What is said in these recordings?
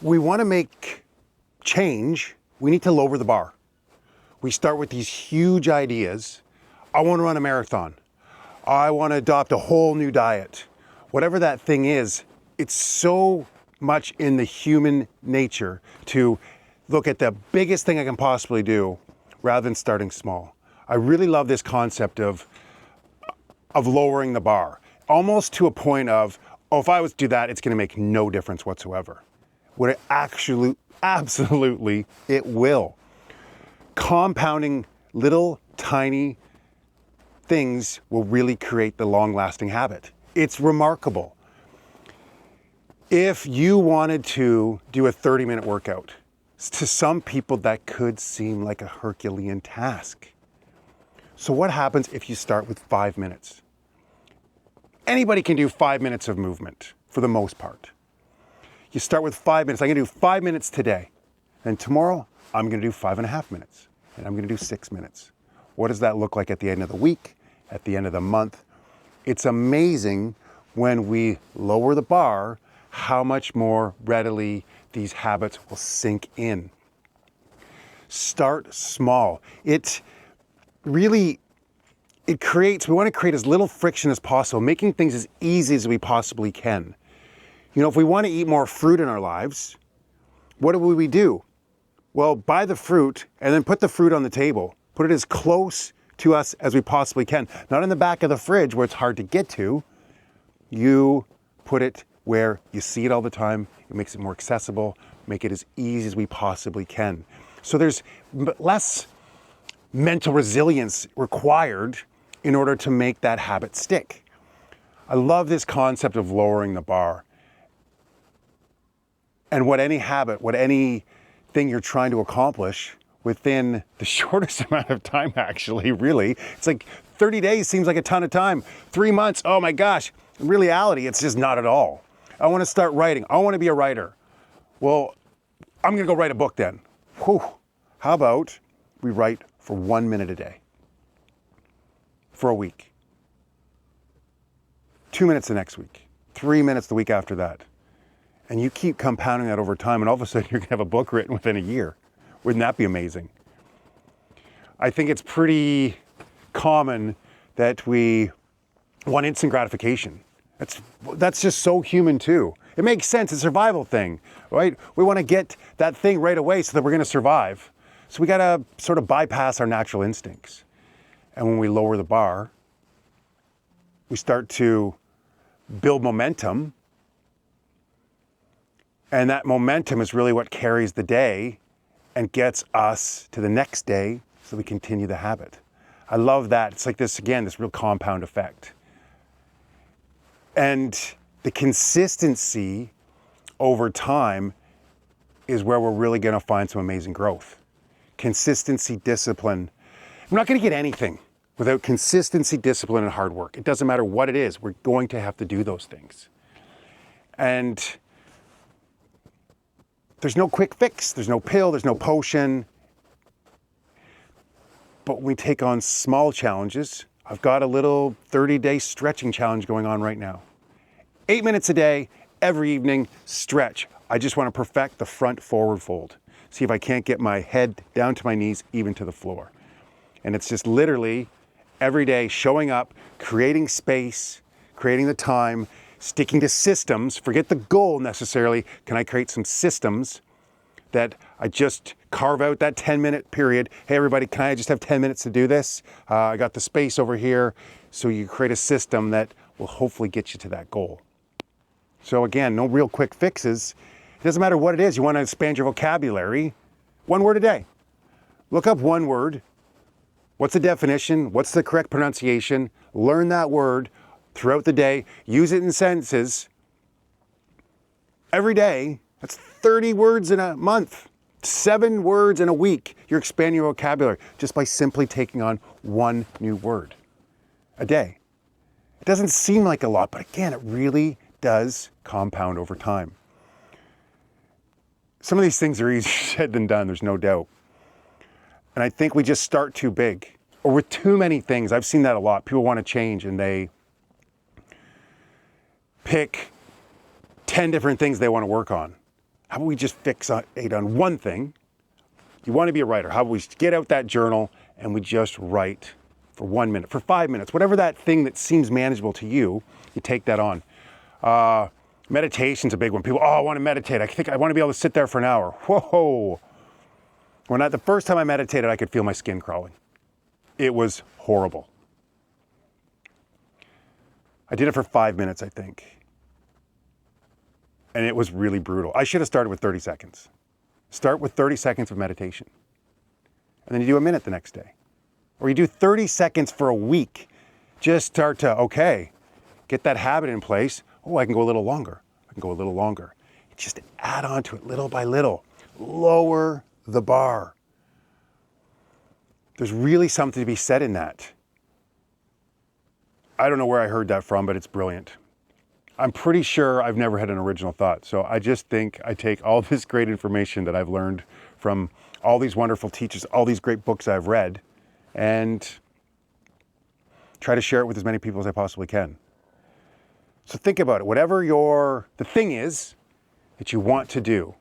we want to make change, we need to lower the bar. We start with these huge ideas. I want to run a marathon. I want to adopt a whole new diet. Whatever that thing is, it's so much in the human nature to look at the biggest thing I can possibly do rather than starting small. I really love this concept of lowering the bar, almost to a point of, oh, if I was to do that, it's going to make no difference whatsoever. What it absolutely, it will. Compounding little tiny things will really create the long-lasting habit. It's remarkable. If you wanted to do a 30-minute workout, to some people that could seem like a Herculean task. So what happens if you start with 5 minutes? Anybody can do 5 minutes of movement for the most part. You start with 5 minutes. I'm gonna do 5 minutes today. And tomorrow, I'm gonna do 5.5 minutes. And I'm gonna do 6 minutes. What does that look like at the end of the week, at the end of the month? It's amazing when we lower the bar, how much more readily these habits will sink in. Start small. It creates, we want to create as little friction as possible, making things as easy as we possibly can. You know, if we want to eat more fruit in our lives, what would we do? Well, buy the fruit and then put the fruit on the table. Put it as close to us as we possibly can. Not in the back of the fridge where it's hard to get to. You put it where you see it all the time. It makes it more accessible, make it as easy as we possibly can. So there's less mental resilience required in order to make that habit stick. I love this concept of lowering the bar. And what any habit, what anything you're trying to accomplish within the shortest amount of time, actually, really. It's like 30 days seems like a ton of time. 3 months, oh my gosh. In reality, it's just not at all. I want to start writing. I want to be a writer. Well, I'm going to go write a book then. Whew. How about we write for 1 minute a day for a week? 2 minutes the next week. 3 minutes the week after that. And you keep compounding that over time, and all of a sudden you're going to have a book written within a year. Wouldn't that be amazing? I think it's pretty common that we want instant gratification. That's just so human too. It makes sense, it's a survival thing, right? We want to get that thing right away so that we're going to survive. So we got to sort of bypass our natural instincts. And when we lower the bar, we start to build momentum. And that momentum is really what carries the day and gets us to the next day so we continue the habit. I love that. It's like this, again, this real compound effect. And the consistency over time is where we're really going to find some amazing growth. Consistency, discipline. We're not going to get anything without consistency, discipline, and hard work. It doesn't matter what it is. We're going to have to do those things. And there's no quick fix. There's no pill. There's no potion. But when we take on small challenges, I've got a little 30-day stretching challenge going on right now. 8 minutes a day, every evening, stretch. I just want to perfect the front forward fold. See if I can't get my head down to my knees, even to the floor. And it's just literally every day showing up, creating space, creating the time, sticking to systems. Forget the goal necessarily. Can I create some systems that I just carve out that 10-minute period? Hey, everybody, can I just have 10 minutes to do this? I got the space over here. So you create a system that will hopefully get you to that goal. So again, no real quick fixes. It doesn't matter what it is. You want to expand your vocabulary. 1 word a day. Look up 1 word. What's the definition? What's the correct pronunciation? Learn that word throughout the day. Use it in sentences. Every day. That's 30 words in a month. 7 words in a week. You're expanding your vocabulary just by simply taking on 1 new word a day. It doesn't seem like a lot, but again, it really does compound over time. Some of these things are easier said than done, there's no doubt. And I think we just start too big or with too many things. I've seen that a lot. People want to change and they pick 10 different things they want to work on. How about we just fixate on one thing? You want to be a writer. How about we get out that journal and we just write for 1 minute, for 5 minutes, whatever that thing that seems manageable to you, you take that on. Meditation's a big one. People, I want to meditate. I think I want to be able to sit there for an hour. Whoa. The first time I meditated, I could feel my skin crawling. It was horrible. I did it for 5 minutes, I think. And it was really brutal. I should have started with 30 seconds. Start with 30 seconds of meditation. And then you do a minute the next day. Or you do 30 seconds for a week. Just start to, get that habit in place. I can go a little longer. I can go a little longer. Just add on to it little by little. Lower the bar. There's really something to be said in that. I don't know where I heard that from, but it's brilliant. I'm pretty sure I've never had an original thought. So I just think I take all this great information that I've learned from all these wonderful teachers, all these great books I've read, and try to share it with as many people as I possibly can. So think about it. Whatever the thing is that you want to do,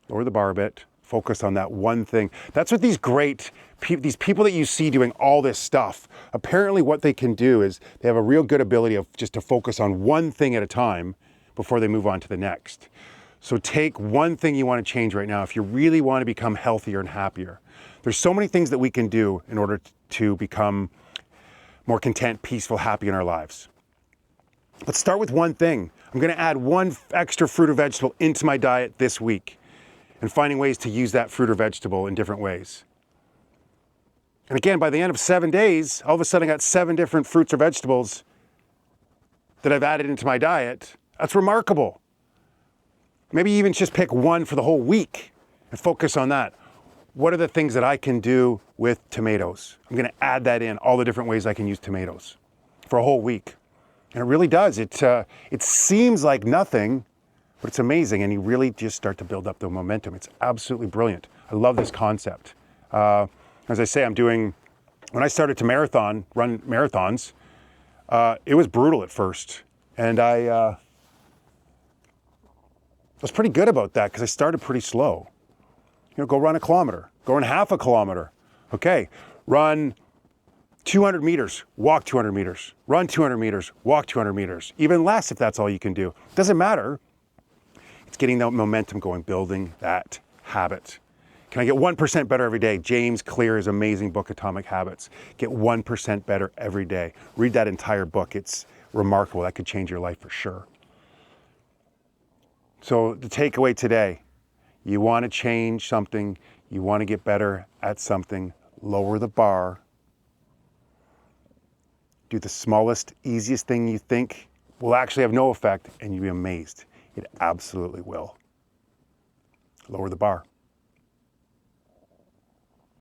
lower the bar a bit, focus on that one thing. That's what these people that you see doing all this stuff, apparently what they can do is they have a real good ability of just to focus on one thing at a time before they move on to the next. So take one thing you want to change right now if you really want to become healthier and happier. There's so many things that we can do in order to become more content, peaceful, happy in our lives. Let's start with one thing. I'm going to add one extra fruit or vegetable into my diet this week and finding ways to use that fruit or vegetable in different ways. And again, by the end of 7 days, all of a sudden I got 7 different fruits or vegetables that I've added into my diet. That's remarkable. Maybe even just pick one for the whole week and focus on that. What are the things that I can do with tomatoes? I'm going to add that in, all the different ways I can use tomatoes for a whole week. And it really does. It seems like nothing, but it's amazing. And you really just start to build up the momentum. It's absolutely brilliant. I love this concept. As I say, when I started to run marathons, it was brutal at first. And I was pretty good about that because I started pretty slow. Go run a kilometer, go run half a kilometer. Okay, run 200 meters, walk 200 meters, run 200 meters, walk 200 meters, even less if that's all you can do. Doesn't matter. It's getting that momentum going, building that habit. Can I get 1% better every day? James Clear's amazing book, Atomic Habits. Get 1% better every day. Read that entire book. It's remarkable. That could change your life for sure. So the takeaway today, you want to change something, you want to get better at something, lower the bar. Do the smallest, easiest thing you think will actually have no effect, and you'll be amazed. It absolutely will. Lower the bar.